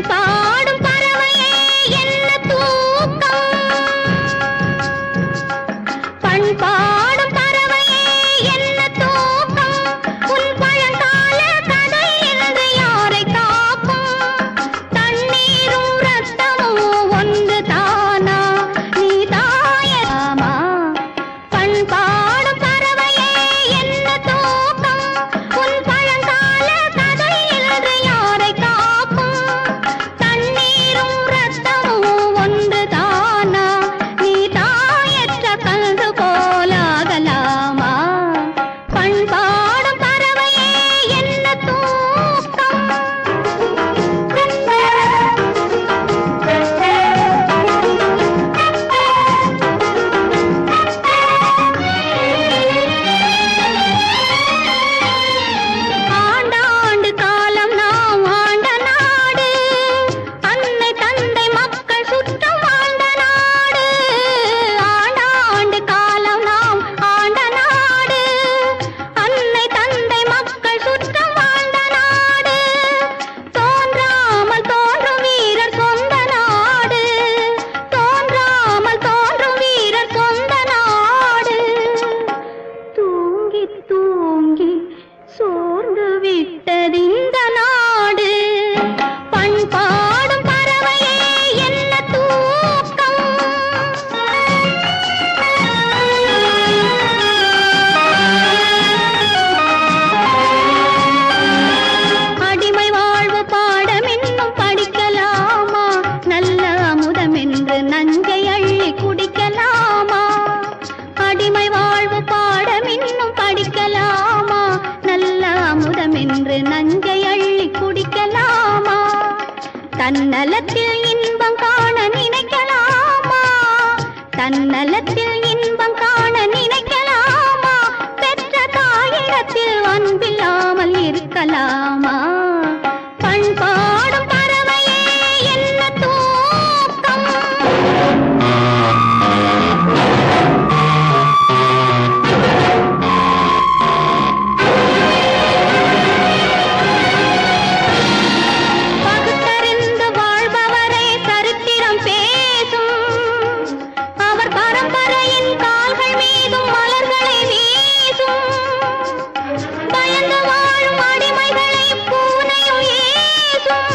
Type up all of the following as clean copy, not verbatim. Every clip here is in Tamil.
பாடும் பறவையே என்ன தூக்கம் பண் பாடும் பறவையே என்ன தூக்கம் உன் பழங்கால கதை என்று யாரை காக்கும் தண்ணீரும் ரத்தமும் ஒன்று தானா நீ தாயமா பண் பாடும் பறவையே என்ன தூக்கம் உன் பழங்கால கதை என்று யாரை காக்கும் தண்ணீரும் ரத்தமும் ஒன்று தானா நீ தாயற்ற கல்து போலாகலாமா பண் பாடும் பறவையே என்ன தூக்கம் ஆண்டாண்டு காலம் நாம் ஆண்ட நாடு அன்னை தந்தை மக்கள் சுற்றம் வாழ்ந்த நாடு ஆண்டாண்டு காலம் நாம் ஆண்ட நாடு அன்னை தந்தை மக்கள் சுற்றம் வாழ்ந்த நாடு தோன்றாமல் தோன்றும் வீரர் சொந்த நாடு தோன்றாமல் தோன்றும் வீரர் சொந்த நாடு தூங்கி தூங்கி சோர்ந்து விட்டதிந்த நாடு பண் பாடும் பறவையே என்ன தூக்கம் அடிமை வாழ்வு பாடம் இன்னும் படிக்கலாமா நல்ல அமுதம் என்று நஞ்சை அள்ளி குடிக்கலாமா அடிமை வாழ்வு பாடம் இன்னும் படிக்கலாமா நல்ல அமுதம் என்று நஞ்சை அள்ளி குடிக்கலாமா தன்னலத்தில் இன்பம் காண நினைக்கலாமா தன்னலத்தில் இன்பம் காண நினைக்கலாமா பெற்ற தாயிடத்தில் அன்பில்லாமல் இருக்கலாமா பண் பாடும் பறவையே என்ன தூக்கம் பகுத்தறிந்து வாழ்பவரை சரித்திரம் பேசும் அவர் பரம்பரையின் கால்கள் மீதும் மலர்களை வீசும் பயந்து வாழும் அடிமைகளை பூனையும் ஏசும்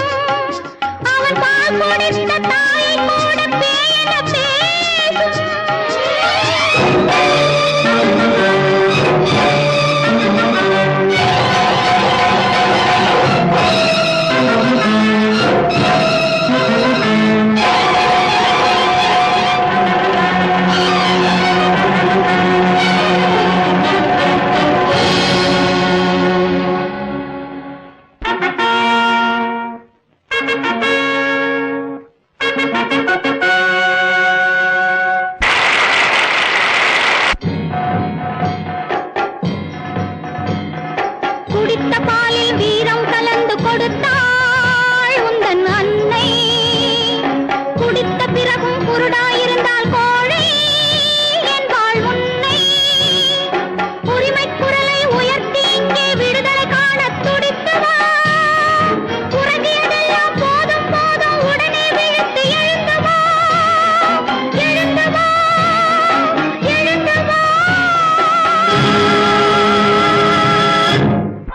அவன் பால் குடித்த தாயை கூட பேயென